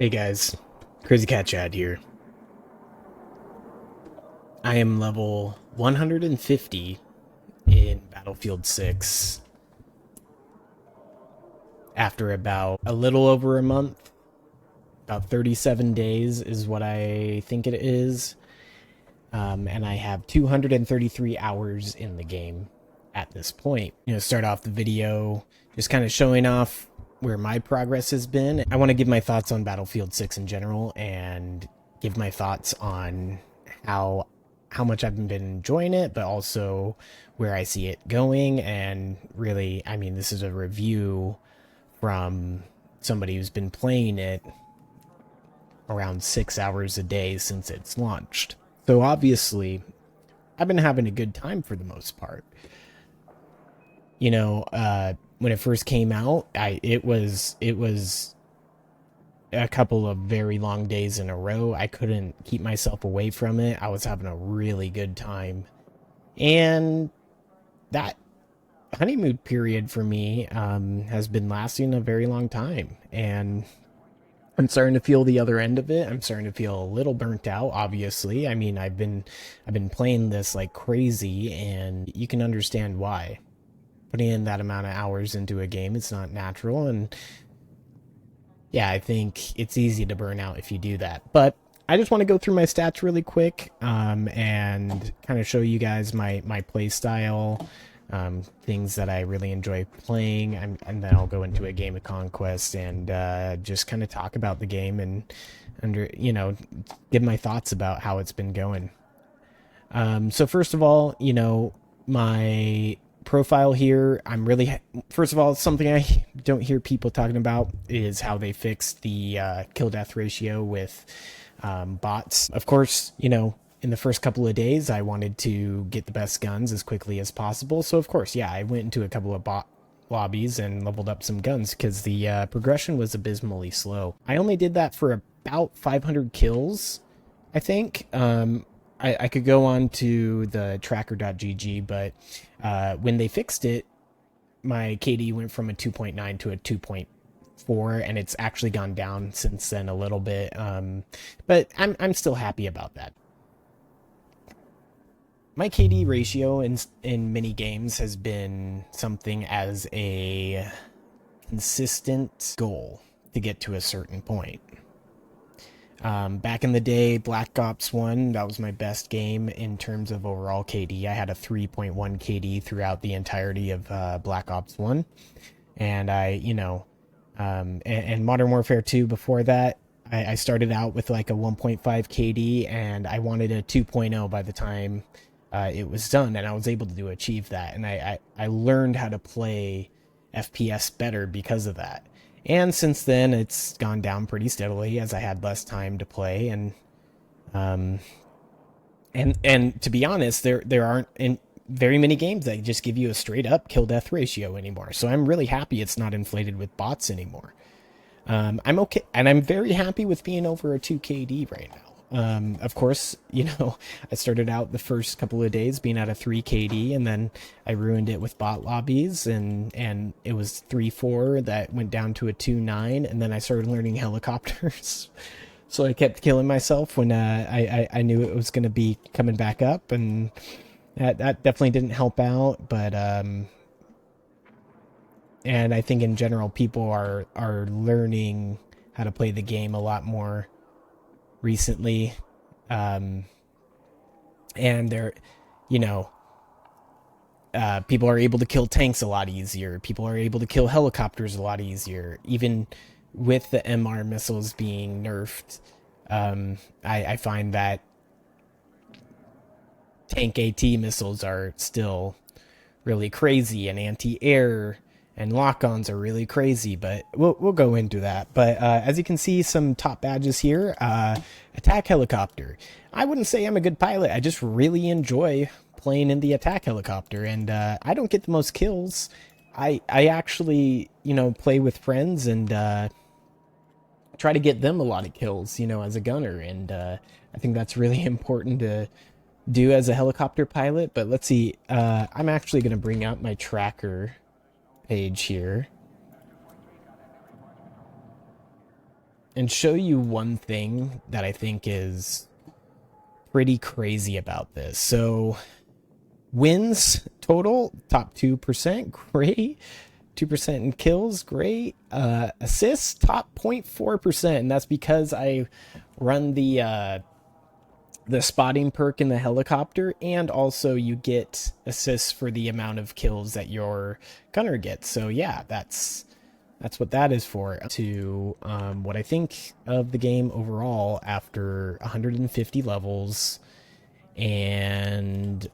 Hey guys, Crazy Cat Chad here. I am level 150 in Battlefield 6 after about a little over a month. About 37 days is what I think it is. And I have 233 hours in the game at this point. Start off the video just kind of showing off where my progress has been. I want to give my thoughts on Battlefield 6 in general and give my thoughts on how how much I've been enjoying it, but also where I see it going. And really, I mean, this is a review from somebody who's been playing it around 6 hours a day since it's launched. So obviously, I've been having a good time for the most part. When it first came out, it was a couple of very long days in a row. I couldn't keep myself away from it. I was having a really good time, and that honeymoon period for me has been lasting a very long time, and I'm starting to feel the other end of it. I'm starting to feel a little burnt out, obviously. I mean, I've been playing this like crazy, and you can understand why. Putting in that amount of hours into a game, it's not natural, and yeah, I think it's easy to burn out if you do that. But I just want to go through my stats really quick, and kind of show you guys my play style, things that I really enjoy playing, and then I'll go into a game of Conquest and just kind of talk about the game and give my thoughts about how it's been going. So first of all, my profile here, first of all, something I don't hear people talking about is how they fixed the kill death ratio with bots. Of course, in the first couple of days, I wanted to get the best guns as quickly as possible. So of course, yeah, I went into a couple of bot lobbies and leveled up some guns because the progression was abysmally slow. I only did that for about 500 kills, I think. I could go on to the tracker.gg, but when they fixed it, my KD went from a 2.9 to a 2.4, and it's actually gone down since then a little bit. But I'm still happy about that. My KD ratio in many games has been something as a consistent goal to get to a certain point. Back in the day, Black Ops 1, that was my best game in terms of overall KD. I had a 3.1 KD throughout the entirety of Black Ops 1. And and Modern Warfare 2 before that, I started out with like a 1.5 KD, and I wanted a 2.0 by the time it was done, and I was able to achieve that. And I learned how to play FPS better because of that. And since then, it's gone down pretty steadily as I had less time to play, um, and to be honest, there aren't in very many games that just give you a straight up kill death ratio anymore. So I'm really happy it's not inflated with bots anymore. I'm okay, and I'm very happy with being over a 2 KD right now. Of course, I started out the first couple of days being at a 3 KD, and then I ruined it with bot lobbies, and it was 3-4 that went down to a 2-9, and then I started learning helicopters. So I kept killing myself when I knew it was going to be coming back up, and that definitely didn't help out. But and I think in general people are learning how to play the game a lot more recently, um, and they're you know people are able to kill tanks a lot easier. People are able to kill helicopters a lot easier, even with the MR missiles being nerfed. I find that tank AT missiles are still really crazy, and anti-air and lock-ons are really crazy, but we'll go into that. But as you can see, some top badges here. Attack helicopter. I wouldn't say I'm a good pilot. I just really enjoy playing in the attack helicopter, and I don't get the most kills. I actually play with friends and try to get them a lot of kills, as a gunner, and I think that's really important to do as a helicopter pilot. But let's see. I'm actually going to bring out my tracker page here. and show you one thing that I think is pretty crazy about this. So wins total, top 2%, great. 2% in kills, great. Assists, top 0.4%, and that's because I run the spotting perk in the helicopter, and also you get assists for the amount of kills that your gunner gets. So yeah, that's what that is for. To what I think of the game overall after 150 levels, and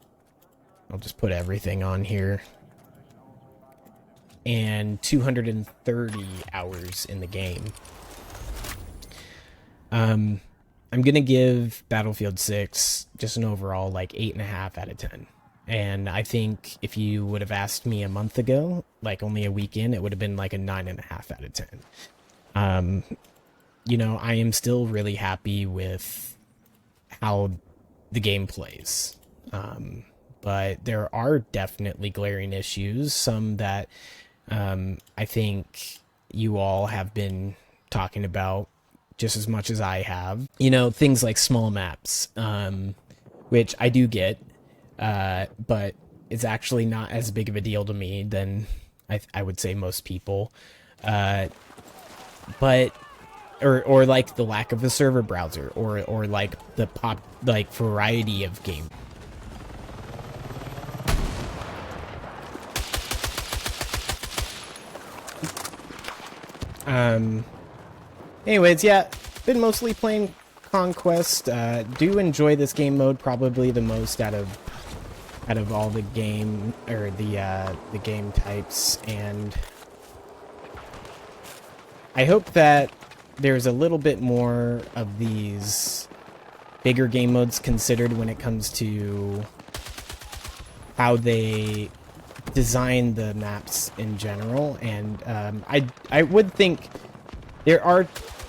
I'll just put everything on here, and 230 hours in the game. I'm gonna give Battlefield 6 just an overall like 8.5 out of 10. And I think if you would have asked me a month ago, like only a week in, it would have been like a 9.5 out of 10. You know, I am still really happy with how the game plays. But there are definitely glaring issues, some that I think you all have been talking about just as much as I have. You know, things like small maps, which I do get, but it's actually not as big of a deal to me than I would say most people. But or like the lack of a server browser, or like the variety of game. Anyways, yeah, been mostly playing Conquest. Do enjoy this game mode probably the most out of all the game, or the game types, and I hope that there's a little bit more of these bigger game modes considered when it comes to how they design the maps in general. And I would think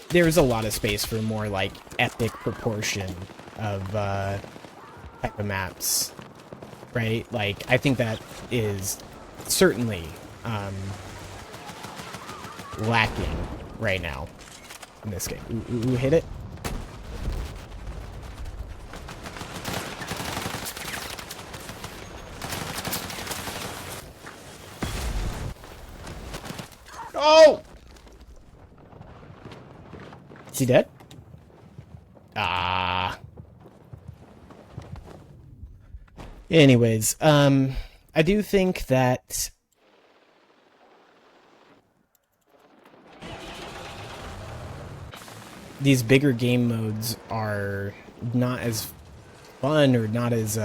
there's a lot of space for more like epic proportion of type of maps, right? Like I think that is certainly lacking right now in this game. Ooh, hit it. Oh! Is he dead? Ah. Anyways, I do think that these bigger game modes are not as fun or not as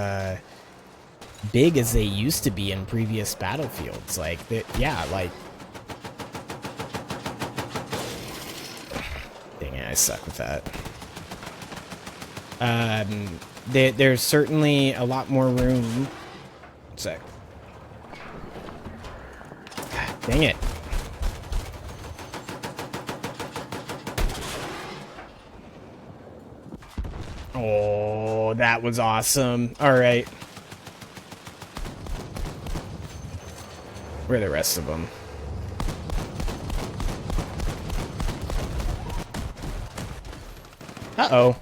big as they used to be in previous Battlefields. Like, yeah, like, dang it, I suck with that. There's certainly a lot more room. One sec. Dang it. Oh, that was awesome. All right. Where are the rest of them? Uh-oh.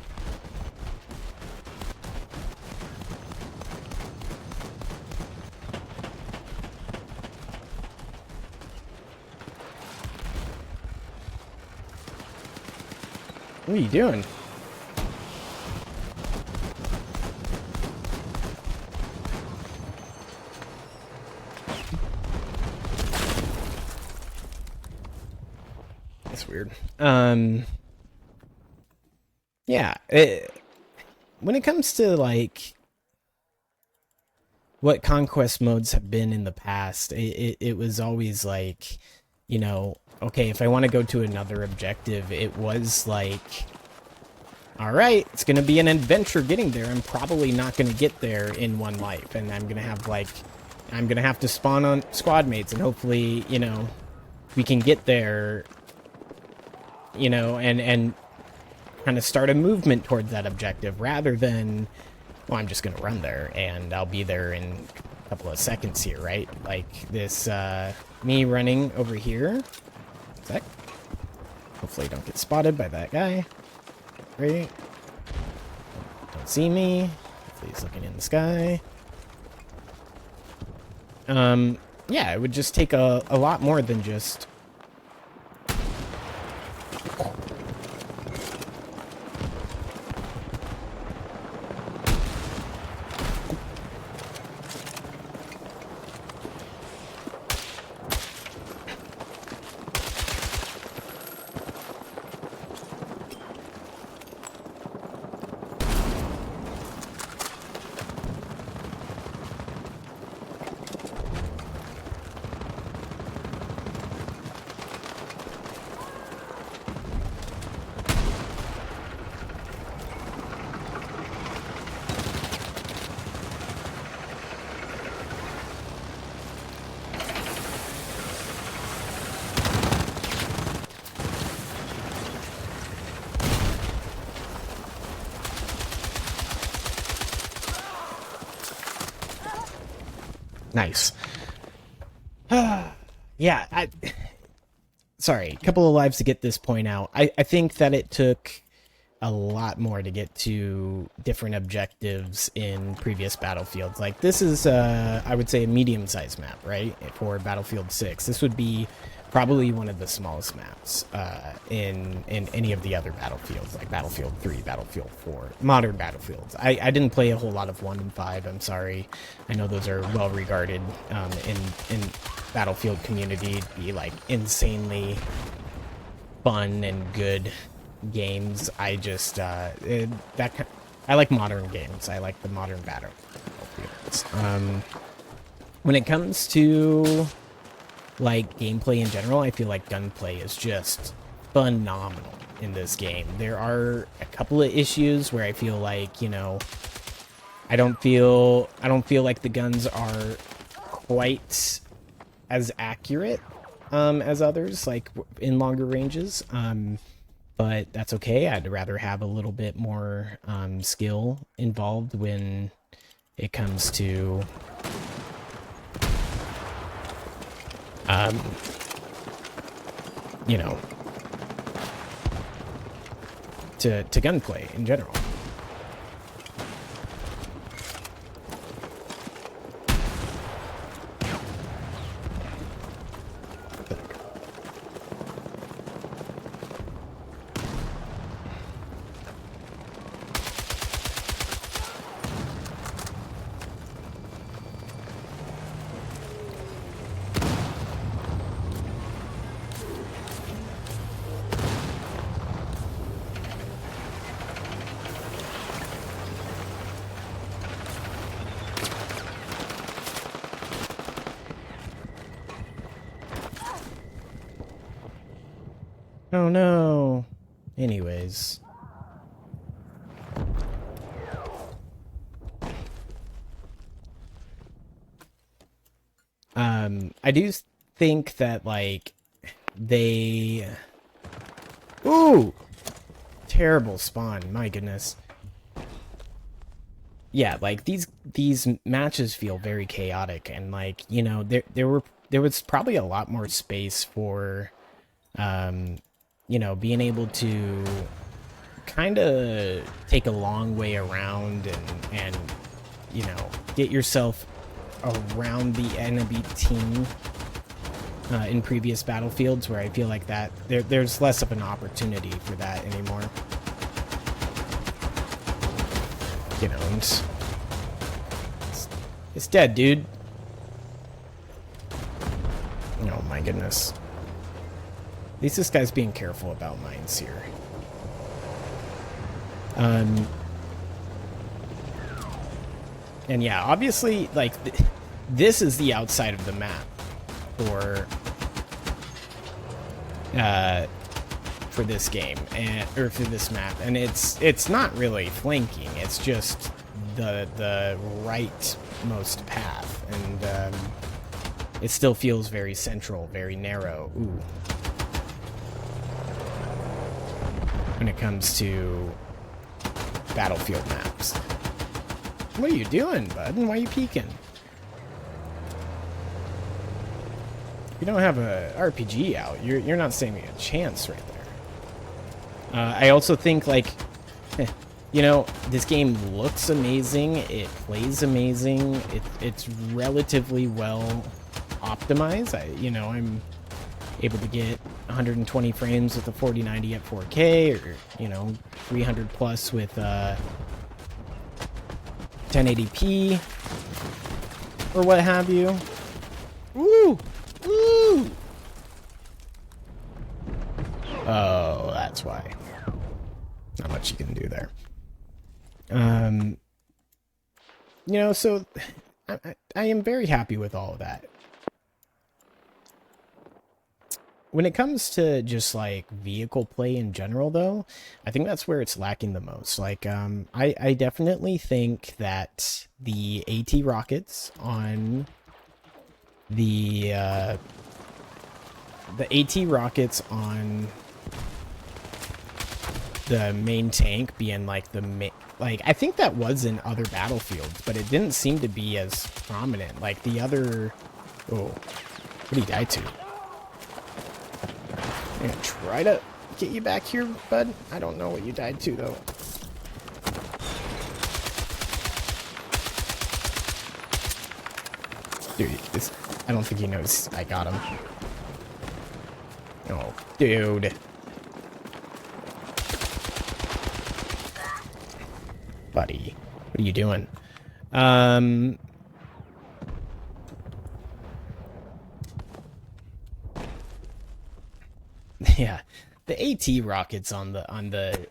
What are you doing? That's weird. Yeah, when it comes to like what conquest modes have been in the past, it was always like, you know, okay, if I want to go to another objective, it was like, all right, it's going to be an adventure getting there. I'm probably not going to get there in one life, and I'm going to have to spawn on squad mates, and hopefully, you know, we can get there, you know, and kind of start a movement towards that objective, rather than, well, I'm just going to run there, and I'll be there in a couple of seconds here, right? Like this, me running over here. Sec. Hopefully I don't get spotted by that guy. Great. Don't see me. Hopefully he's looking in the sky. Yeah, it would just take a lot more than just... Nice. Yeah, sorry, a couple of lives to get this point out. I think that it took a lot more to get to different objectives in previous Battlefields. Like, this is, I would say, a medium-sized map, right? For Battlefield 6. This would be probably one of the smallest maps in any of the other Battlefields, like Battlefield 3, Battlefield 4, modern Battlefields. I didn't play a whole lot of 1 and 5, I'm sorry. I know those are well-regarded in Battlefield community to be, like, insanely fun and good games. I just, I like modern games. I like the modern Battlefields. When it comes to like gameplay in general, I feel like gunplay is just phenomenal in this game. There are a couple of issues where I feel like, you know, I don't feel like the guns are quite as accurate as others, like in longer ranges. But that's okay. I'd rather have a little bit more skill involved when it comes to you know, to gunplay in general. Oh no. Anyways. I do think that, like, they... Ooh! Terrible spawn, my goodness. Yeah, like, these matches feel very chaotic, and, like, you know, there was probably a lot more space for, you know, being able to kind of take a long way around and, you know, get yourself around the enemy team in previous Battlefields, where I feel like that there's less of an opportunity for that anymore. You know, it's dead, dude. Oh my goodness. At least this guy's being careful about mines here. And yeah, obviously, like, this is the outside of the map for this game, or for this map, and it's not really flanking. It's just the rightmost path, and it still feels very central, very narrow. Ooh. When it comes to Battlefield maps. What are you doing, bud? And why are you peeking? You don't have a RPG out. You're not standing a chance right there. I also think, like, you know, this game looks amazing. It plays amazing. It's relatively well optimized. I'm able to get 120 frames with a 4090 at 4K, or 300 plus with 1080p, or what have you. Woo! Woo! Oh, that's why. Not much you can do there. So I am very happy with all of that. When it comes to just like vehicle play in general, though, I think that's where it's lacking the most. Like, I definitely think that the AT rockets on the AT rockets on the main tank being like the main, like, I think that was in other battlefields, but it didn't seem to be as prominent. Like the other, oh, what did he die to? I'm gonna try to get you back here, bud. I don't know what you died to, though. Dude, I don't think he knows I got him. Oh, dude. Buddy, what are you doing? Yeah, the AT rockets on the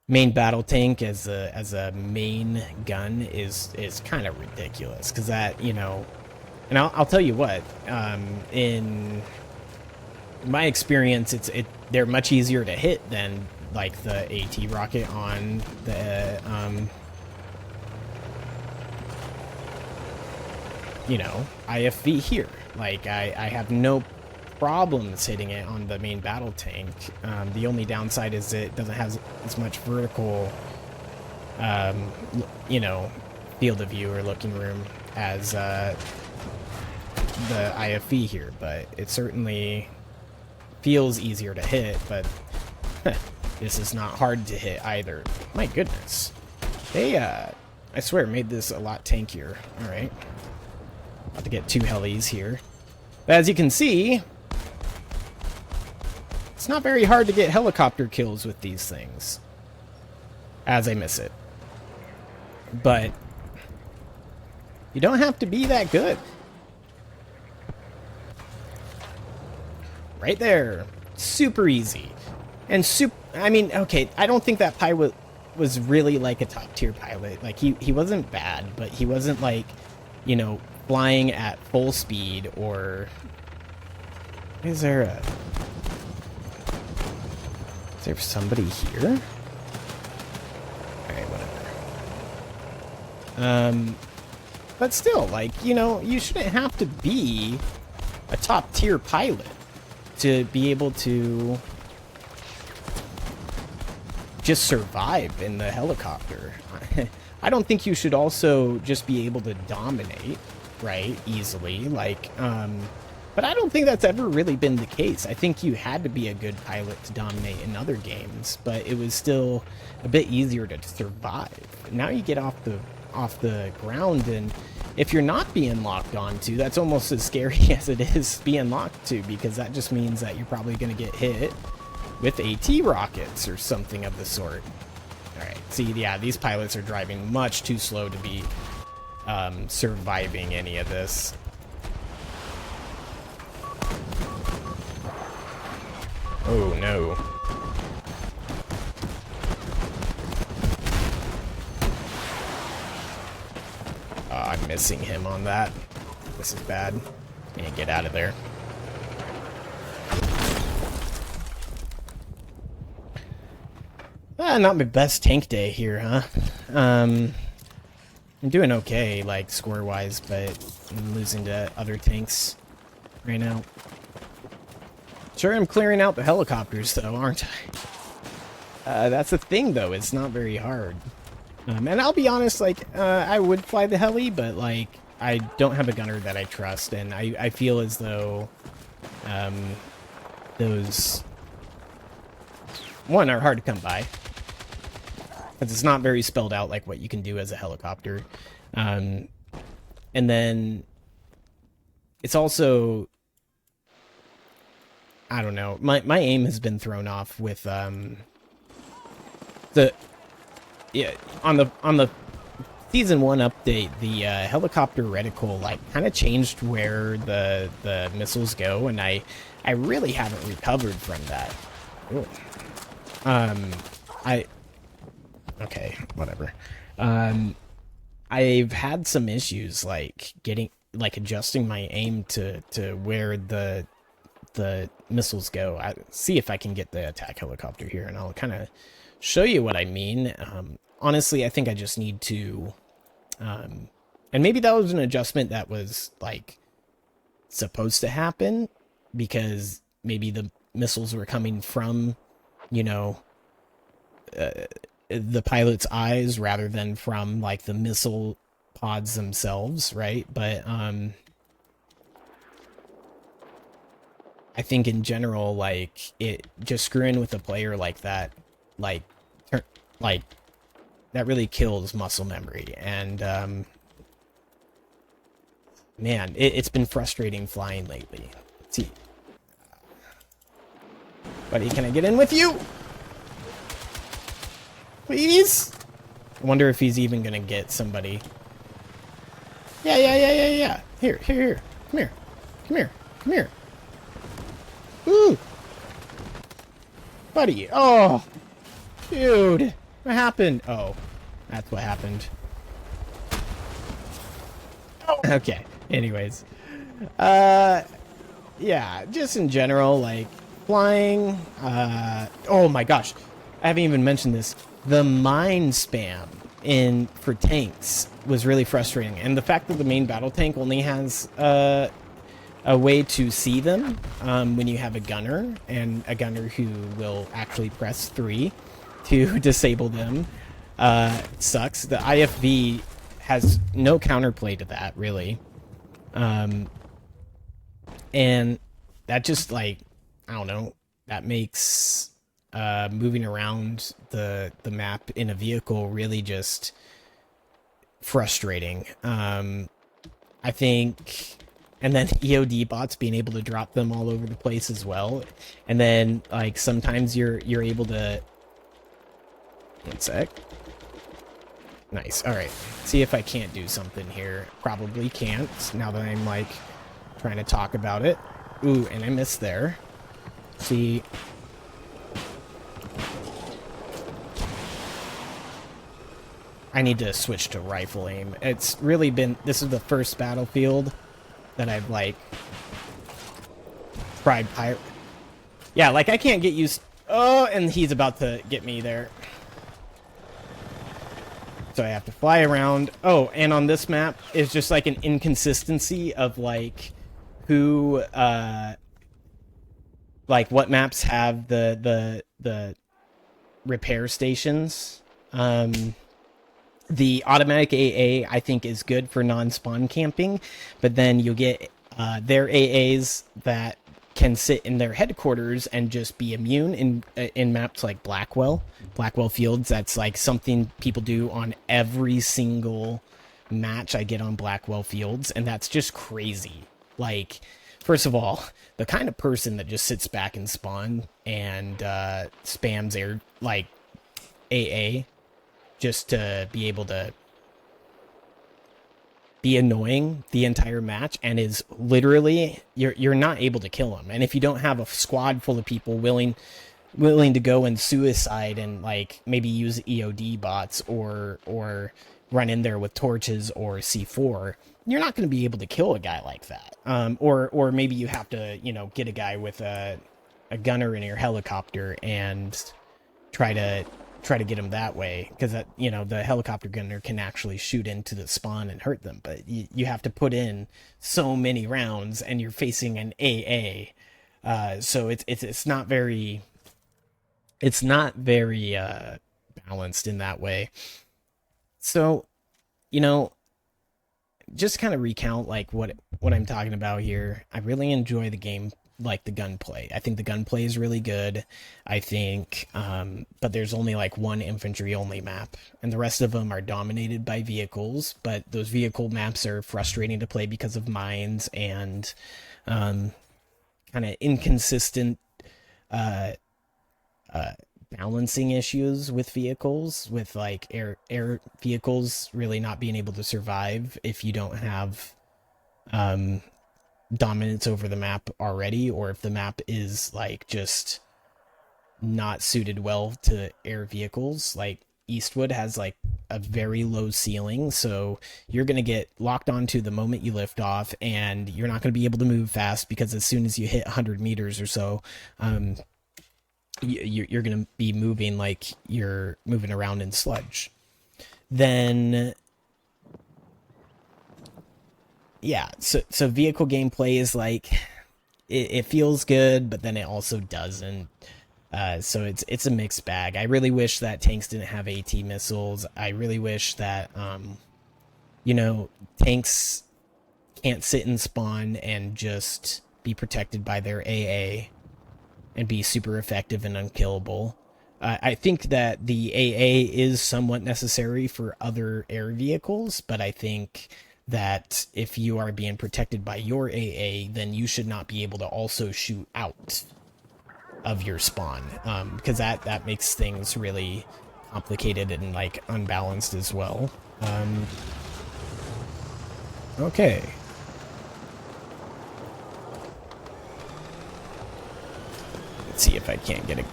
main battle tank as a main gun is kind of ridiculous, because that, and I'll tell you what, in my experience, they're much easier to hit than like the AT rocket on the IFV here. Like I have no problems hitting it on the main battle tank. The only downside is it doesn't have as much vertical, field of view or looking room as the IFV here, but it certainly feels easier to hit. But this is not hard to hit either. My goodness, they I swear made this a lot tankier. All right, about to get 2 helis here, but as you can see, it's not very hard to get helicopter kills with these things, as I miss it. But you don't have to be that good. Right there. Super easy. And I mean, okay, I don't think that pilot was really like a top tier pilot. Like he wasn't bad, but he wasn't like, flying at full speed. Or is there somebody here? Alright, whatever. But still, like, you shouldn't have to be a top tier pilot to be able to just survive in the helicopter. I don't think you should also just be able to dominate, right, easily, like, but I don't think that's ever really been the case. I think you had to be a good pilot to dominate in other games, but it was still a bit easier to survive. Now you get off the ground, and if you're not being locked onto, that's almost as scary as it is being locked to, because that just means that you're probably going to get hit with AT rockets or something of the sort. Alright, see, yeah, these pilots are driving much too slow to be surviving any of this. Oh, no. I'm missing him on that. This is bad. Can't get out of there. Not my best tank day here, huh? I'm doing okay, like, score-wise, but I'm losing to other tanks right now. Sure, I'm clearing out the helicopters, though, aren't I? That's the thing, though. It's not very hard. And I'll be honest, like, I would fly the heli, but, like, I don't have a gunner that I trust, and I feel as though, those one, are hard to come by. Because it's not very spelled out like what you can do as a helicopter. And then it's also, I don't know, my aim has been thrown off with the on the season 1 update, the helicopter reticle like kind of changed where the missiles go, and I really haven't recovered from that. Ooh. I okay, whatever. I've had some issues like adjusting my aim to where the missiles go. I see if I can get the attack helicopter here, and I'll kind of show you what I mean. Honestly, I think I just need to, and maybe that was an adjustment that was like supposed to happen, because maybe the missiles were coming from, you know, the pilot's eyes rather than from like the missile pods themselves, right? But I think in general, like, it just screwing with a player like that, like that really kills muscle memory. And man, it's been frustrating flying lately. Let's see, buddy, can I get in with you, please? I wonder if he's even gonna get somebody. Yeah. Here. Come here. Ooh, buddy. Oh, dude, what happened? Oh, that's what happened. Oh. Okay. Anyways, yeah, just in general, like flying. Oh my gosh, I haven't even mentioned this. The mine spam for tanks was really frustrating, and the fact that the main battle tank only has a way to see them when you have a gunner, and a gunner who will actually press 3 to disable them sucks. The IFV has no counterplay to that, really. And that just, like, I don't know, that makes moving around the map in a vehicle really just frustrating. I think, and then EOD bots being able to drop them all over the place as well. And then, like, sometimes you're able to, one sec. Nice. All right. See if I can't do something here. Probably can't, now that I'm, like, trying to talk about it. Ooh, and I missed there. See. I need to switch to rifle aim. It's really been, this is the first Battlefield that I've, like, tried pirate. Yeah, like, I can't get used. Oh, and he's about to get me there. So I have to fly around. Oh, and on this map, it's just like an inconsistency of, like, who, like, what maps have the repair stations. The automatic AA, I think, is good for non-spawn camping, but then you'll get their AAs that can sit in their headquarters and just be immune in maps like Blackwell Fields. That's like something people do on every single match I get on Blackwell Fields, and that's just crazy. Like, first of all, the kind of person that just sits back in spawn and spams air, like, AA just to be able to be annoying the entire match, and is literally, you're not able to kill him. And if you don't have a squad full of people willing to go and suicide and, like, maybe use EOD bots or run in there with torches or C4, you're not going to be able to kill a guy like that. Or maybe you have to, you know, get a guy with a gunner in your helicopter and try to get him that way, because that, you know, the helicopter gunner can actually shoot into the spawn and hurt them, but you have to put in so many rounds, and you're facing an AA, so it's not very balanced in that way. So, you know, just kind of recount, like, what I'm talking about here. I really enjoy the game. like the gunplay. I think the gunplay is really good. I think, but there's only like one infantry only map, and the rest of them are dominated by vehicles. But those vehicle maps are frustrating to play because of mines and kind of inconsistent uh, balancing issues with vehicles, with like air vehicles really not being able to survive if you don't have dominance over the map already, or if the map is like just not suited well to air vehicles. Like Eastwood has like a very low ceiling, so you're going to get locked onto the moment you lift off, and you're not going to be able to move fast because as soon as you hit 100 meters or so, you're going to be moving like you're moving around in sludge. Then yeah, so vehicle gameplay is like it feels good, but then it also doesn't. So it's a mixed bag. I really wish that tanks didn't have AT missiles. I really wish that tanks can't sit and spawn and just be protected by their AA and be super effective and unkillable. I think that the AA is somewhat necessary for other air vehicles, but I think that if you are being protected by your AA, then you should not be able to also shoot out of your spawn, because that makes things really complicated and like unbalanced as well. Okay. Let's see if I can't get a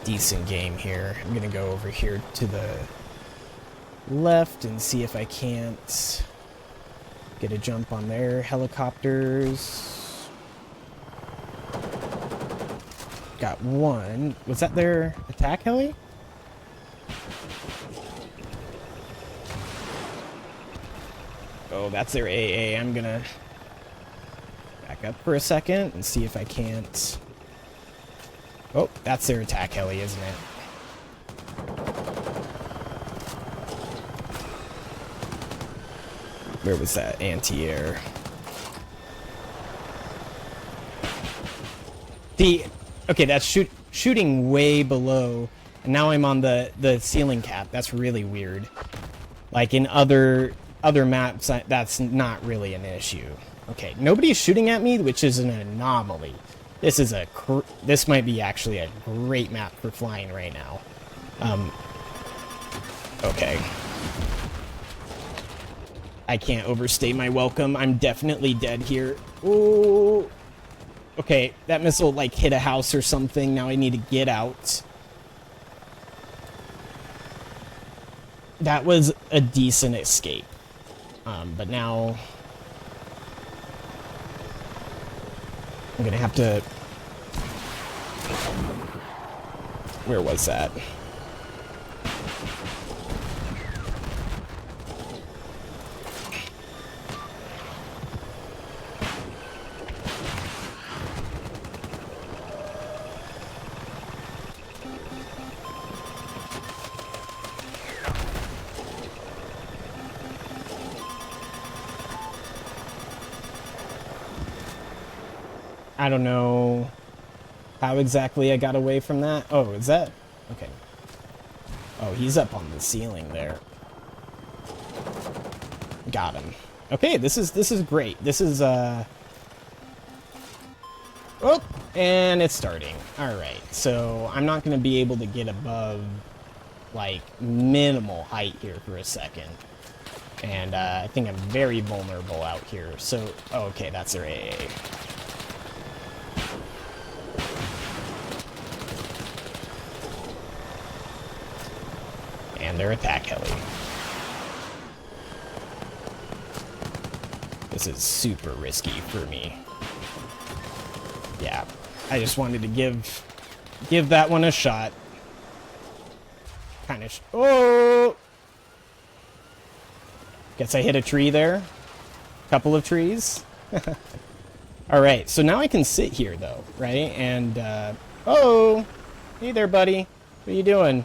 decent game here. I'm gonna go over here to the left and see if I can't get a jump on their helicopters. Got one. Was that their attack heli? Oh, that's their AA. I'm gonna back up for a second and see if I can't. Oh, that's their attack heli, isn't it? Where was that anti-air? Okay, that's shooting way below, and now I'm on the ceiling cap. That's really weird. Like in other maps, that's not really an issue. Okay, nobody's shooting at me, which is an anomaly. This might be actually a great map for flying right now. Okay. I can't overstay my welcome. I'm definitely dead here. Ooh. Okay, that missile like hit a house or something. Now I need to get out. That was a decent escape. But now I'm gonna have to... Where was that? I don't know how exactly I got away from that. Oh, is that? Okay. Oh, he's up on the ceiling there. Got him. Okay, this is great. This is oh, and it's starting. All right. So, I'm not going to be able to get above like minimal height here for a second. And I think I'm very vulnerable out here. So, oh, okay, that's their AA. And their attack heli. This is super risky for me. Yeah, I just wanted to give that one a shot. Kind of. Oh! Guess I hit a tree there. Couple of trees. All right, so now I can sit here though, right? And oh, hey there, buddy. What are you doing?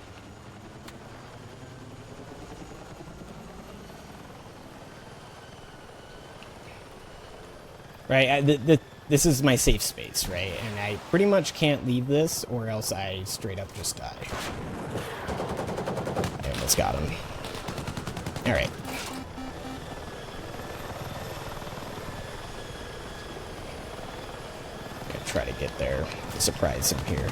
Right, the this is my safe space, right? And I pretty much can't leave this, or else I straight up just die. I almost got him. All right. Gonna try to get there, surprise him here.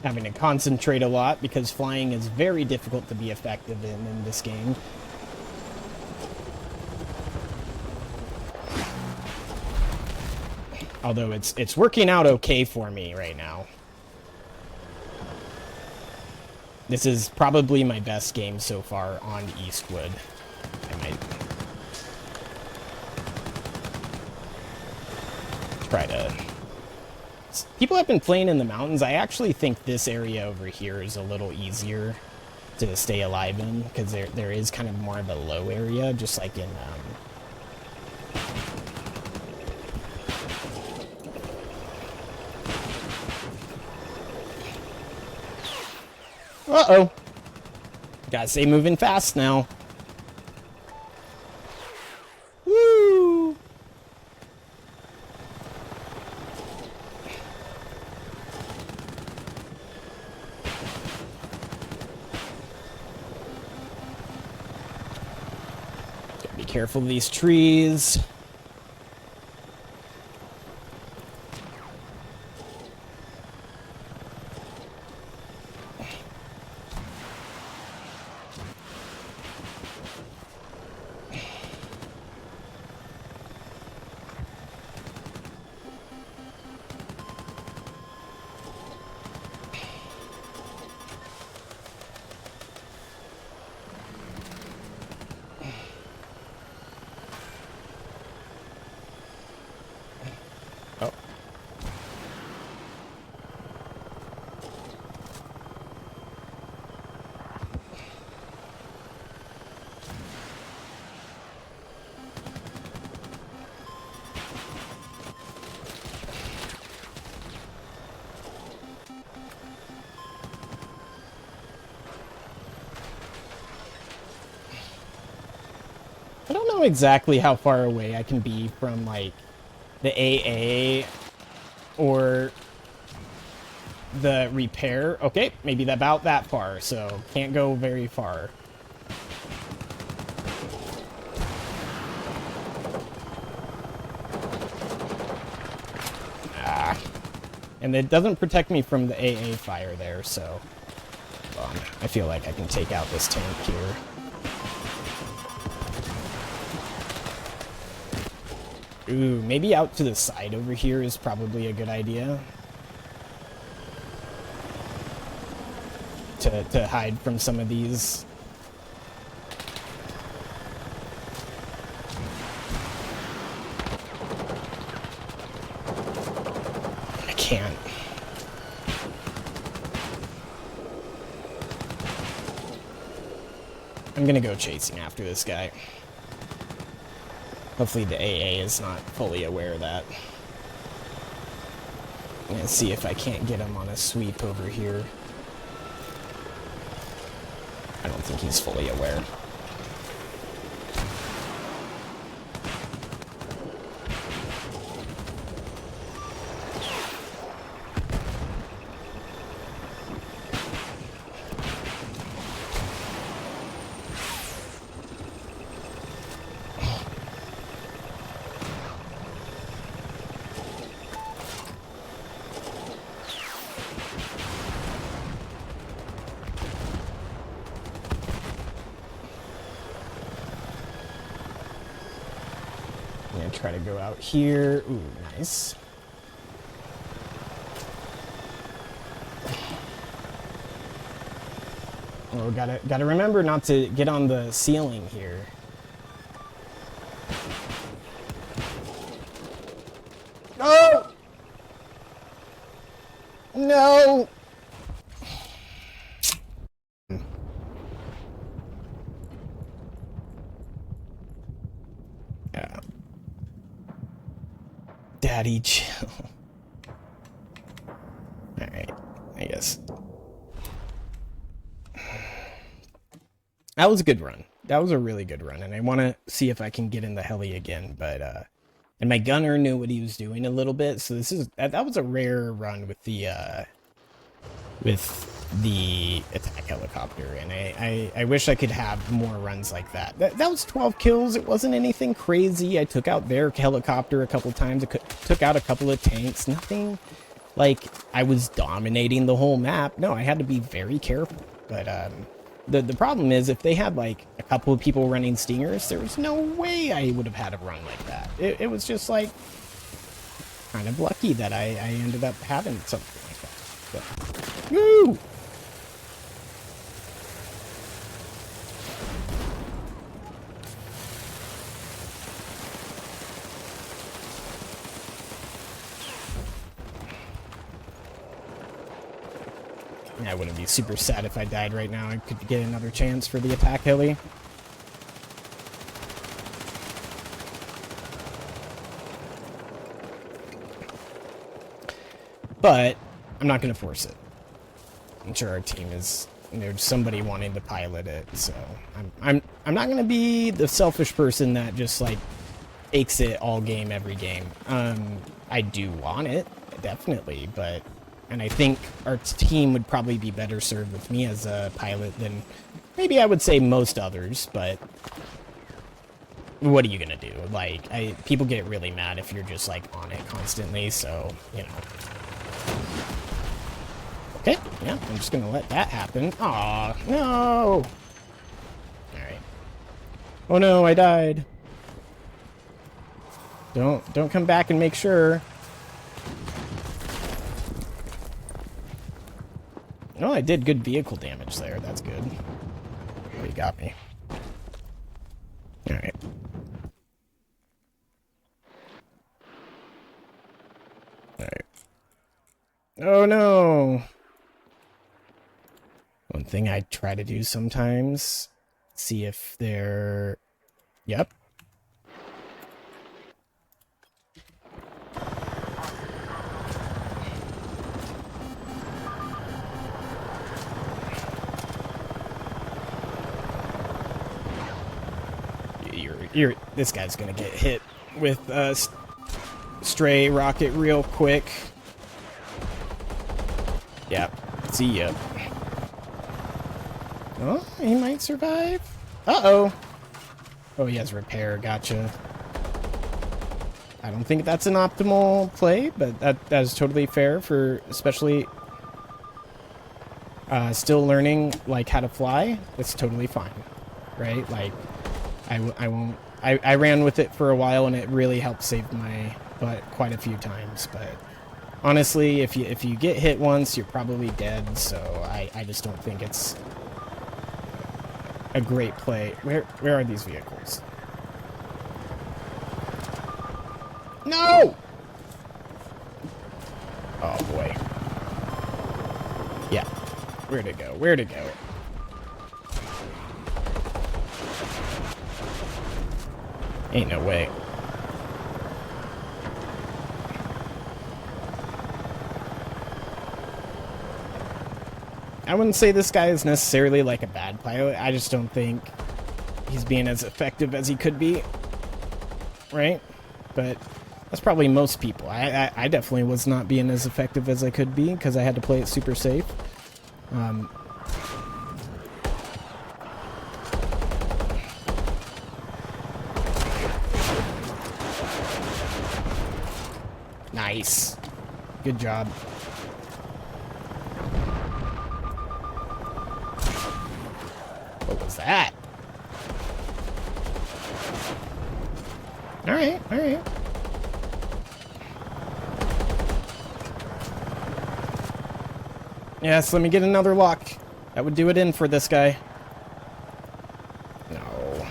Having to concentrate a lot because flying is very difficult to be effective in this game. Although it's working out okay for me right now. This is probably my best game so far on Eastwood. I might try to... People have been playing in the mountains. I actually think this area over here is a little easier to stay alive in, because there is kind of more of a low area, just like in... Uh-oh. Gotta stay moving fast now. Woo! Gotta be careful of these trees. Oh. I don't know exactly how far away I can be from, like, the AA or the repair. Okay, maybe about that far, so can't go very far. Ah. And it doesn't protect me from the AA fire there, so I feel like I can take out this tank here. Ooh, maybe out to the side over here is probably a good idea. To hide from some of these. I can't. I'm gonna go chasing after this guy. Hopefully the AA is not fully aware of that. I'm gonna see if I can't get him on a sweep over here. I don't think he's fully aware. I'm gonna try to go out here. Ooh, nice. Oh, gotta remember not to get on the ceiling here. No! No! Yeah. Daddy, chill. Alright, I guess. That was a good run. That was a really good run, and I want to see if I can get in the heli again, but, and my gunner knew what he was doing a little bit, so that was a rare run with the attack helicopter, and I wish I could have more runs like that. That was 12 kills. It wasn't anything crazy. I took out their helicopter a couple times. I took out a couple of tanks. Nothing like I was dominating the whole map. No, I had to be very careful. But the problem is if they had like a couple of people running Stingers, there was no way I would have had a run like that. It was just like kind of lucky that I ended up having something like that. But, woo! I wouldn't be super sad if I died right now. I could get another chance for the attack heli. But I'm not going to force it. I'm sure our team is, there's somebody wanting to pilot it, so I'm not going to be the selfish person that just like takes it all game every game. I do want it, definitely, but and I think our team would probably be better served with me as a pilot than maybe I would say most others, but what are you gonna do? Like, people get really mad if you're just like on it constantly, so, you know. Okay, yeah, I'm just gonna let that happen. Aw, no! Alright. Oh no, I died. Don't come back and make sure. Oh, I did good vehicle damage there. That's good. Oh, he got me. Alright. Alright. Oh no! One thing I try to do sometimes, see if they're... Yep. This guy's gonna get hit with a stray rocket real quick. Yep. See ya. Oh, he might survive. Uh-oh. Oh, he has repair. Gotcha. I don't think that's an optimal play, but that is totally fair for especially still learning like how to fly. It's totally fine, right? Like I won't. I ran with it for a while and it really helped save my butt quite a few times. But honestly, if you get hit once, you're probably dead. So I just don't think it's a great play. Where are these vehicles? No! Oh boy. Yeah. Where'd it go? Where'd it go? Ain't no way. I wouldn't say this guy is necessarily like a bad pilot. I just don't think he's being as effective as he could be. Right? But that's probably most people. I definitely was not being as effective as I could be because I had to play it super safe. Nice. Good job. What was that? Alright, alright. Yes, let me get another lock. That would do it in for this guy. No.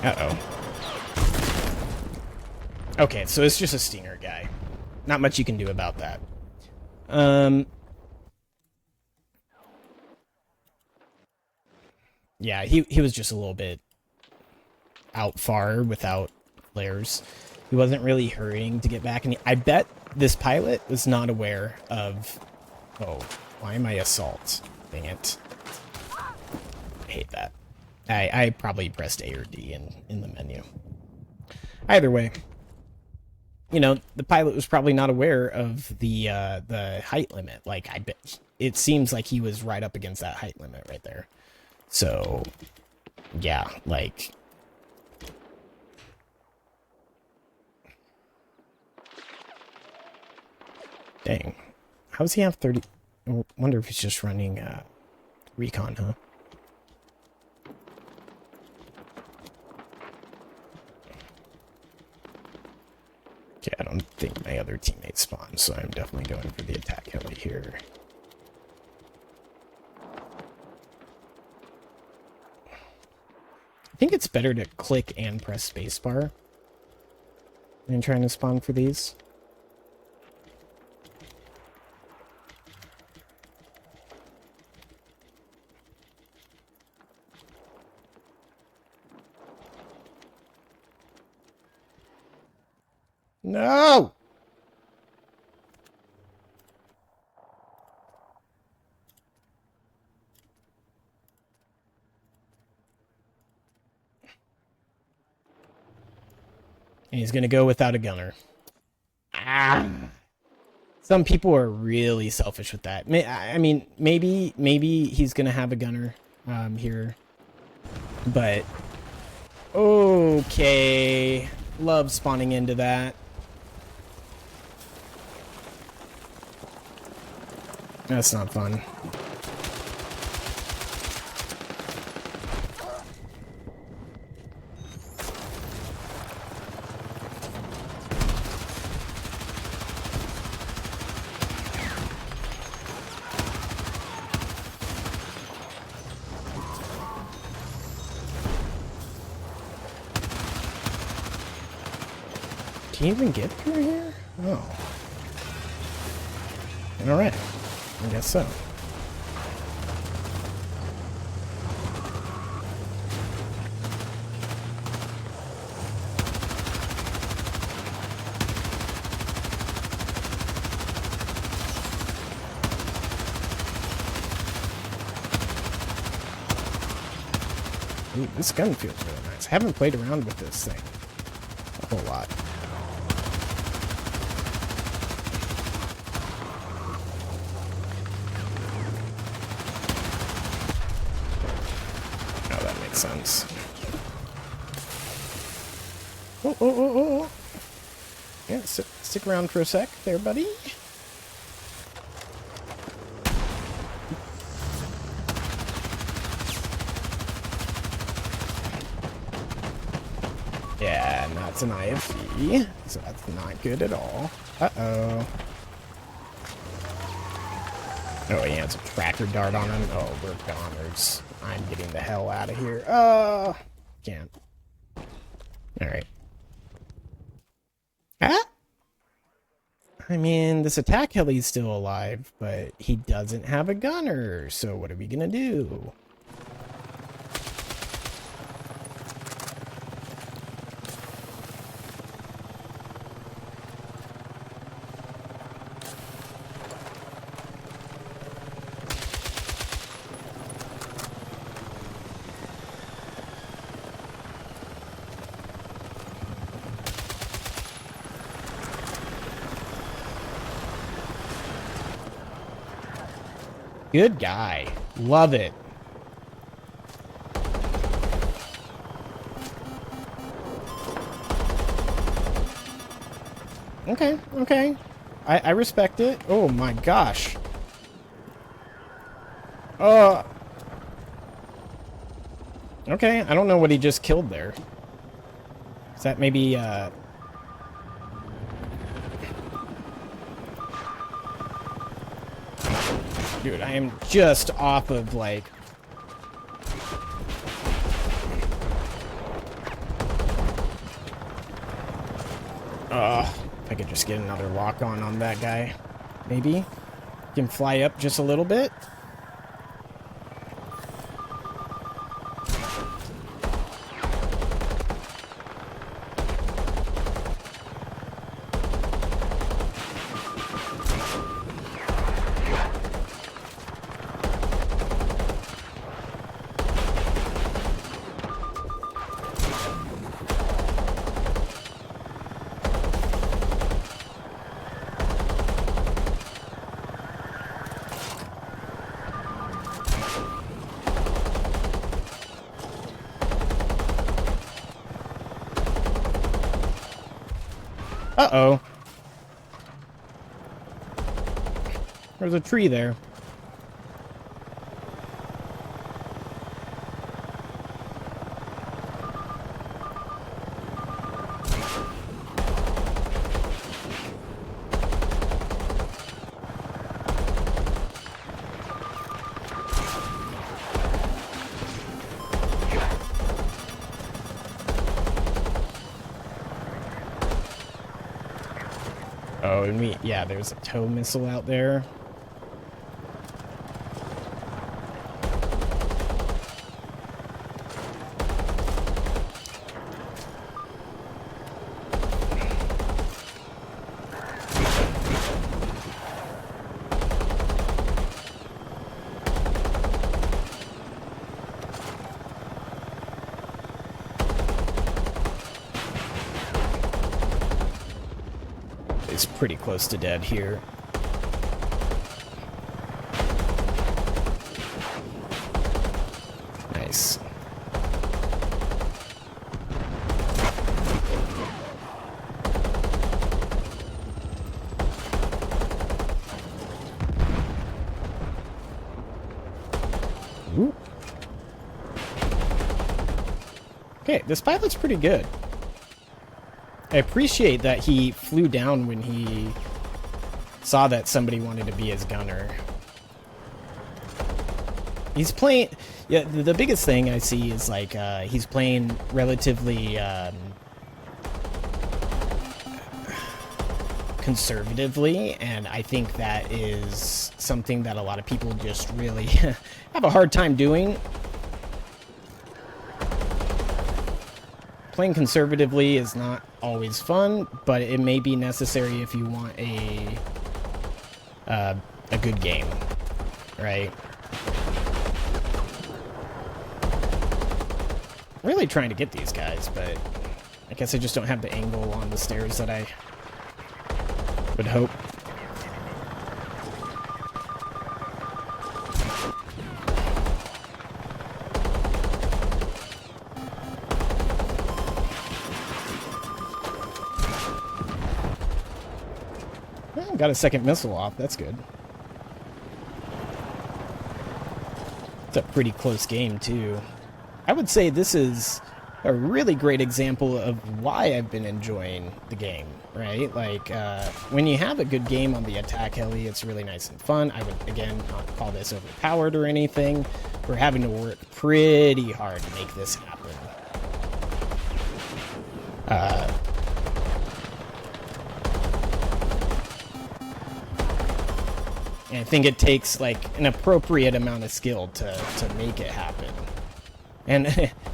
Uh-oh. Okay, so it's just a stinger guy. Not much you can do about that. Yeah, he was just a little bit out far without flares. He wasn't really hurrying to get back, and I bet this pilot was not aware of... Oh, why am I assault? Dang it. I hate that. I probably pressed A or D in the menu. Either way, you know, the pilot was probably not aware of the height limit. Like, I bet it seems like he was right up against that height limit right there. So, yeah, like... Dang. How does he have 30... I wonder if he's just running recon, huh? Okay, I don't think my other teammate spawned, so I'm definitely going for the attack heli here. I think it's better to click and press spacebar than trying to spawn for these. No! And he's gonna go without a gunner. Ah! Some people are really selfish with that. I mean, maybe he's gonna have a gunner here. But... Okay. Love spawning into that. That's not fun. Can you even get through here? Oh. Alright. I guess so. Ooh, this gun feels really nice. I haven't played around with this thing a whole lot. Oh, that makes sense. Oh. Yeah, stick around for a sec there, buddy. Yeah, and that's an IFV, so that's not good at all. Uh-oh. Oh, he has a tracker dart on him. Oh, we're goners. I'm getting the hell out of here. Oh, can't. Alright. Ah? I mean, this attack heli's still alive, but he doesn't have a gunner, so what are we gonna do? Good guy. Love it. Okay. I respect it. Oh my gosh. Okay, I don't know what he just killed there. Is that maybe, Dude, I am just off of, like... If I could just get another lock on that guy. Maybe. Can fly up just a little bit. Uh-oh. There's a tree there. Oh, and yeah, there's a tow missile out there. It's pretty close to dead here. Nice. Ooh. Okay, this pilot's pretty good. I appreciate that he flew down when he saw that somebody wanted to be his gunner. He's playing... Yeah, the biggest thing I see is, like, he's playing relatively conservatively, and I think that is something that a lot of people just really have a hard time doing. Playing conservatively is not always fun, but it may be necessary if you want a good game, right? I'm really trying to get these guys, but I guess I just don't have the angle on the stairs that I would hope. Got a second missile off, that's good. It's a pretty close game, too. I would say this is a really great example of why I've been enjoying the game, right? Like, when you have a good game on the attack heli, it's really nice and fun. I would, again, not call this overpowered or anything. We're having to work pretty hard to make this happen. And I think it takes, like, an appropriate amount of skill to make it happen. And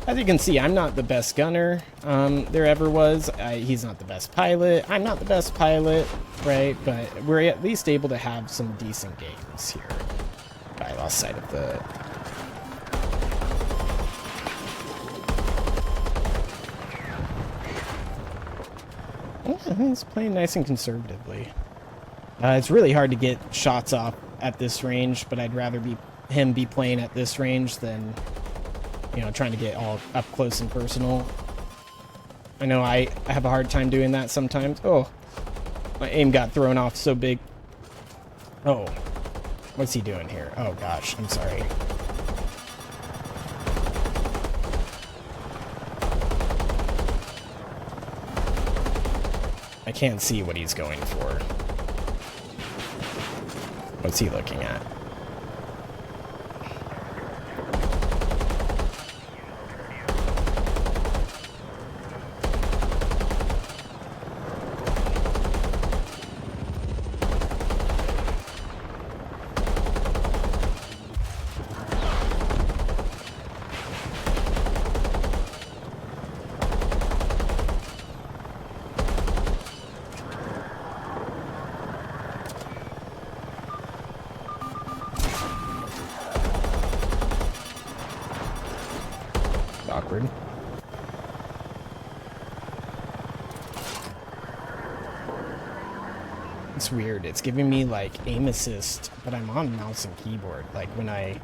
as you can see, I'm not the best gunner there ever was. He's not the best pilot. I'm not the best pilot, right? But we're at least able to have some decent games here. I lost sight of the... Yeah, he's playing nice and conservatively. It's really hard to get shots off at this range, but I'd rather him be playing at this range than, you know, trying to get all up close and personal. I know I have a hard time doing that sometimes. Oh, my aim got thrown off so big. Oh, what's he doing here? Oh gosh, I'm sorry. I can't see what he's going for. What's he looking at? awkward. It's weird. It's giving me like aim assist, but I'm on mouse and keyboard. Like when I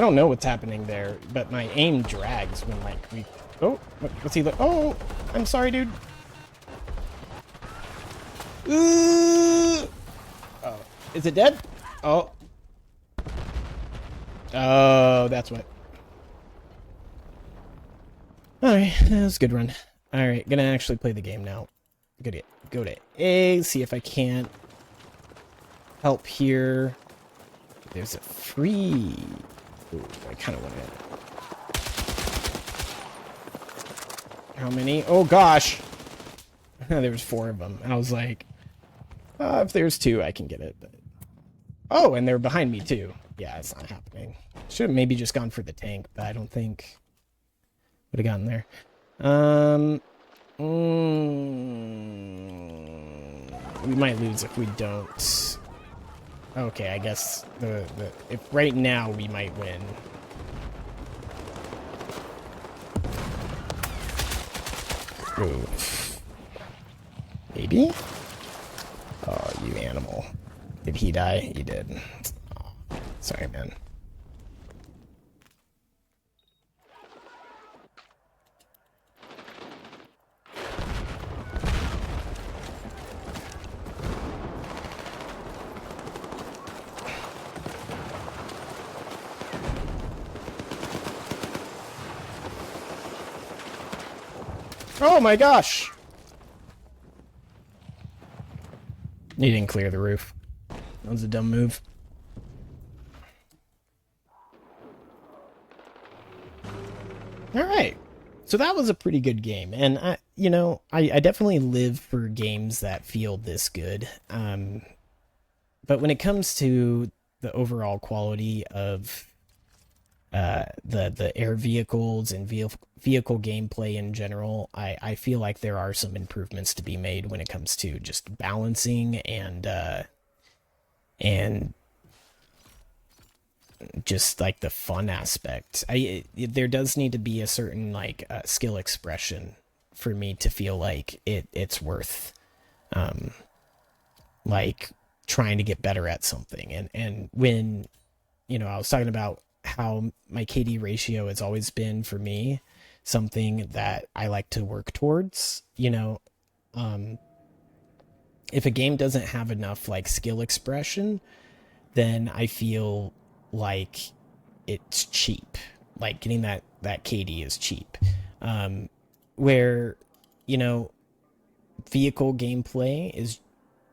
don't know what's happening there, but my aim drags when like we. Oh, what's he? Oh, I'm sorry, dude. Oh, is it dead? Oh. Oh, that's what. Alright, that was a good run. Alright, gonna actually play the game now. Go to A, see if I can't help here. There's a free... Ooh, I kind of want to... How many? Oh, gosh! There was 4 of them. I was like, if there's 2, I can get it. But... Oh, and they're behind me, too. Yeah, it's not happening. Should have maybe just gone for the tank, but I don't think... Would have gotten there. We might lose if we don't. Okay, I guess if right now we might win. Ooh. Maybe? Oh, you animal. Did he die? He did. Oh, sorry, man. Oh my gosh! He didn't clear the roof. That was a dumb move. Alright. So that was a pretty good game. And, I definitely live for games that feel this good. But when it comes to the overall quality of the air vehicles and vehicle gameplay in general, I feel like there are some improvements to be made when it comes to just balancing and just like the fun aspect. There does need to be a certain like skill expression for me to feel like it's worth like trying to get better at something. And when I was talking about how my KD ratio has always been for me something that I like to work towards, if a game doesn't have enough like skill expression, then I feel like it's cheap. Like getting that KD is cheap. Where, vehicle gameplay is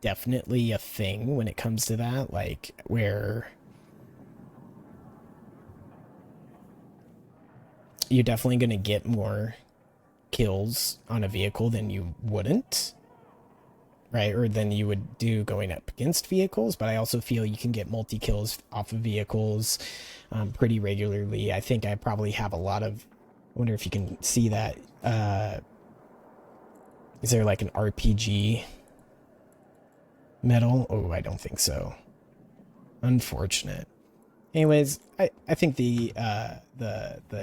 definitely a thing when it comes to that, like where you're definitely going to get more kills on a vehicle than you wouldn't, right? Or than you would do going up against vehicles. But I also feel you can get multi-kills off of vehicles pretty regularly. I think I probably have a lot of... I wonder if you can see that. Is there like an RPG medal? Oh, I don't think so. Unfortunate. Anyways, I think the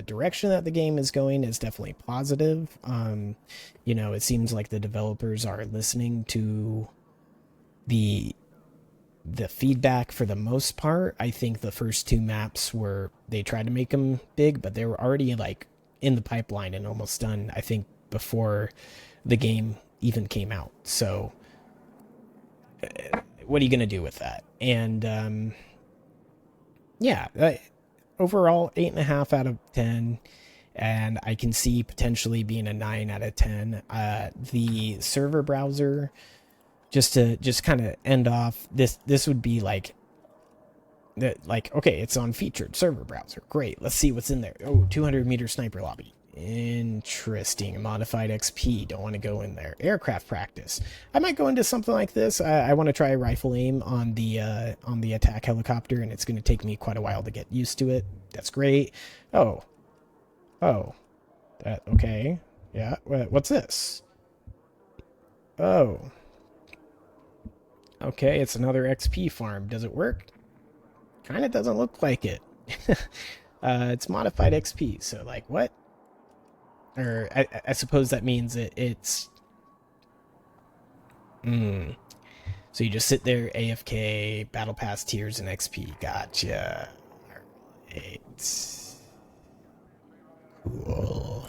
direction that the game is going is definitely positive. It seems like the developers are listening to the feedback for the most part. I think the first 2 maps they tried to make them big, but they were already like in the pipeline and almost done, I think, before the game even came out. So what are you going to do with that? And yeah, overall 8.5 out of 10, and I can see potentially being a 9 out of 10. The server browser, just kind of end off, this would be like okay, it's on featured server browser. Great, let's see what's in there. Oh, 200-meter sniper lobby. Interesting. Modified XP. Don't want to go in there. Aircraft practice. I might go into something like this. I want to try rifle aim on the attack helicopter, and it's going to take me quite a while to get used to it. That's great. Oh. Okay. Yeah. What's this? Oh. Okay, it's another XP farm. Does it work? Kind of doesn't look like it. It's modified XP. So like what? Or I suppose that means it's. So you just sit there, AFK, battle pass tiers and XP. Gotcha. It's cool.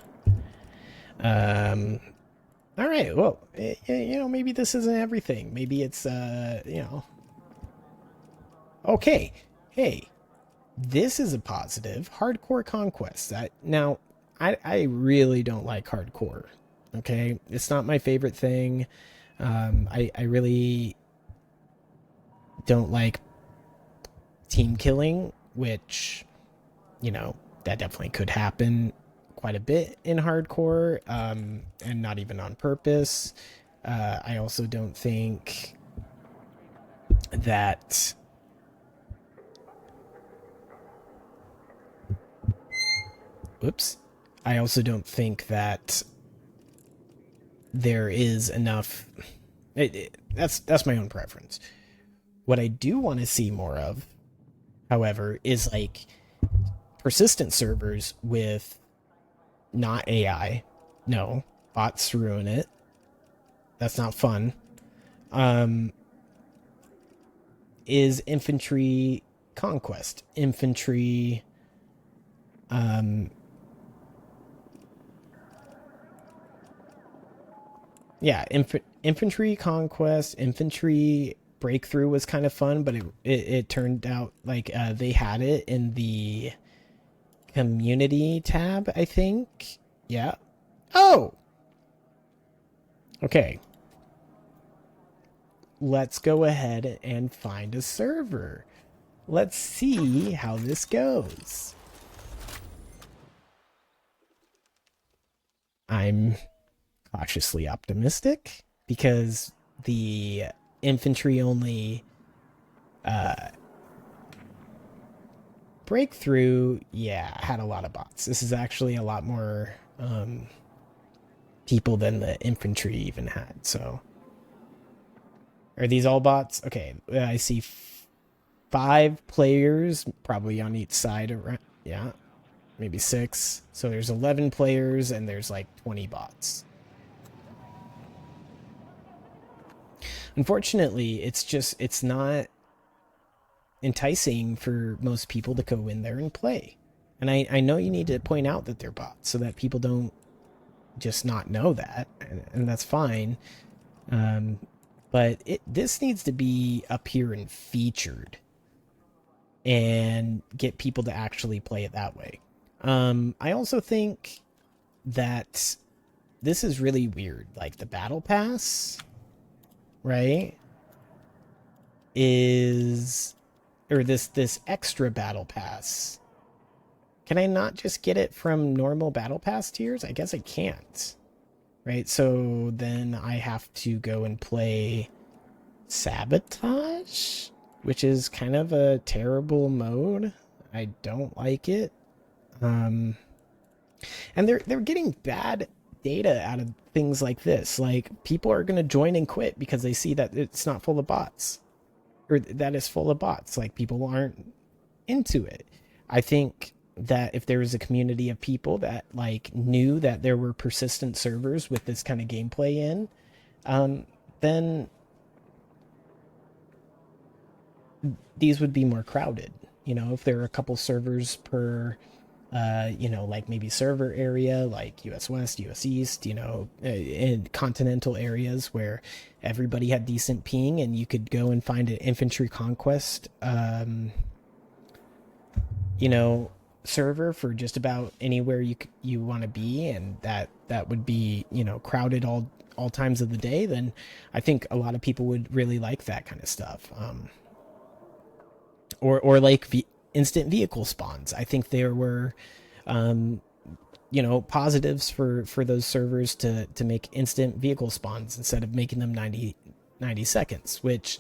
All right. Well, maybe this isn't everything. Maybe it's Okay. Hey, this is a positive. Hardcore conquest. Now, I really don't like hardcore. Okay, it's not my favorite thing. I really don't like team killing, which, that definitely could happen quite a bit in hardcore, and not even on purpose. I also don't think that Oops. I also don't think that there is enough. That's my own preference. What I do want to see more of, however, is like persistent servers with not AI. No, bots ruin it. That's not fun. Is infantry conquest. Infantry yeah, infantry conquest, infantry breakthrough was kind of fun, but it turned out like they had it in the community tab, I think. Yeah. Oh. Okay. Let's go ahead and find a server. Let's see how this goes. I'm cautiously optimistic because the infantry only breakthrough, yeah, had a lot of bots. This is actually a lot more people than the infantry even had. So are these all bots? Okay, I see 5 players probably on each side around. Yeah, maybe 6. So there's 11 players and there's like 20 bots. Unfortunately, it's not enticing for most people to go in there and play. And I know you need to point out that they're bots so that people don't just not know that, and that's fine. But this needs to be up here and featured and get people to actually play it that way. I also think that this is really weird. Like the battle pass, right? Or this extra battle pass. Can I not just get it from normal battle pass tiers? I guess I can't. Right? So then I have to go and play Sabotage, which is kind of a terrible mode. I don't like it. And they're getting bad data out of things like this. Like people are going to join and quit because they see that it's not full of bots, or that it's full of bots. Like people aren't into it. I think that if there was a community of people that like knew that there were persistent servers with this kind of gameplay in, then these would be more crowded. If there are a couple servers per like maybe server area, like US West, US East, in continental areas where everybody had decent ping and you could go and find an infantry conquest, server for just about anywhere you want to be, and that would be, crowded all times of the day, then I think a lot of people would really like that kind of stuff. Or like instant vehicle spawns. I think there were, positives for those servers to make instant vehicle spawns instead of making them 90 seconds, which,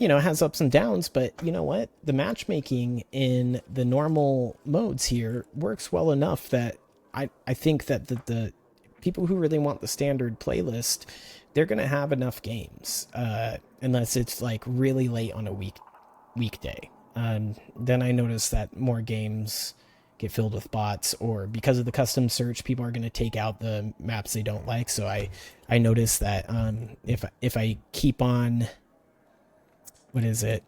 has ups and downs. But you know what? The matchmaking in the normal modes here works well enough that I think that the people who really want the standard playlist, they're going to have enough games, unless it's like really late on a weekday. Then I noticed that more games get filled with bots, or because of the custom search, people are going to take out the maps they don't like. So I noticed that if I keep on, what is it,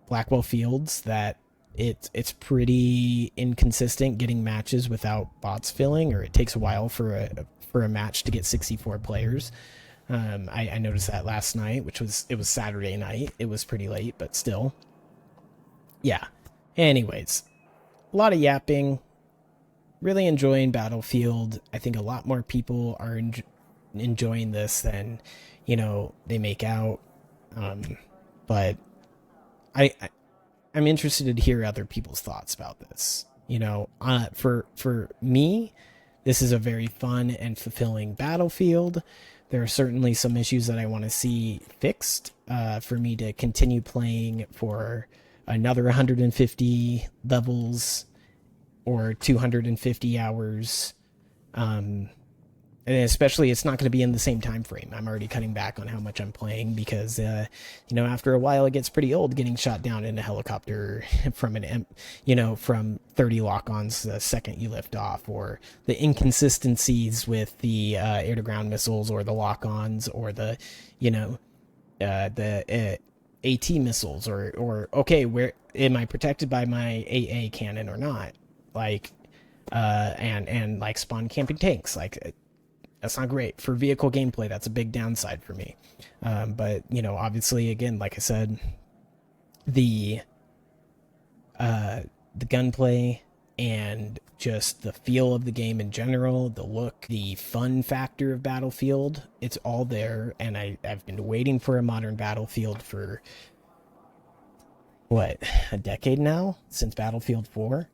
Blackwell Fields, that it's pretty inconsistent getting matches without bots filling, or it takes a while for a match to get 64 players. I noticed that last night, it was Saturday night. It was pretty late, but still. Yeah. Anyways, a lot of yapping. Really enjoying Battlefield. I think a lot more people are enjoying this than, they make out. But I'm interested to hear other people's thoughts about this. For me, this is a very fun and fulfilling Battlefield. There are certainly some issues that I want to see fixed for me to continue playing for another 150 levels or 250 hours. And especially, it's not going to be in the same time frame. I'm already cutting back on how much I'm playing because, after a while, it gets pretty old getting shot down in a helicopter from from 30 lock-ons the second you lift off, or the inconsistencies with the air-to-ground missiles, or the lock-ons, or the AT missiles, or okay, where am I protected by my AA cannon or not? Like, and like spawn camping tanks, like. That's not great for vehicle gameplay. That's a big downside for me. But obviously, again, like I said, the gunplay and just the feel of the game in general, the look, the fun factor of Battlefield, it's all there. And I've been waiting for a modern Battlefield for what, a decade now, since Battlefield 4.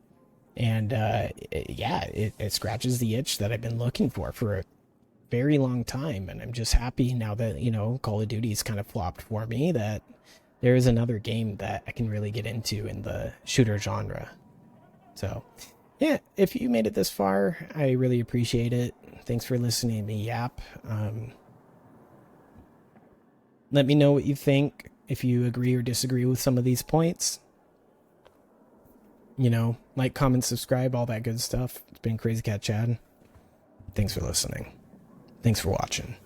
And it scratches the itch that I've been looking for a very long time, and I'm just happy now that Call of Duty's kind of flopped for me, that there is another game that I can really get into in the shooter genre. So yeah, if you made it this far, I really appreciate it. Thanks for listening to me yap. Let me know what you think, if you agree or disagree with some of these points. Like, comment, subscribe, all that good stuff. It's been Crazy Cat Chad. Thanks for listening. Thanks for watching.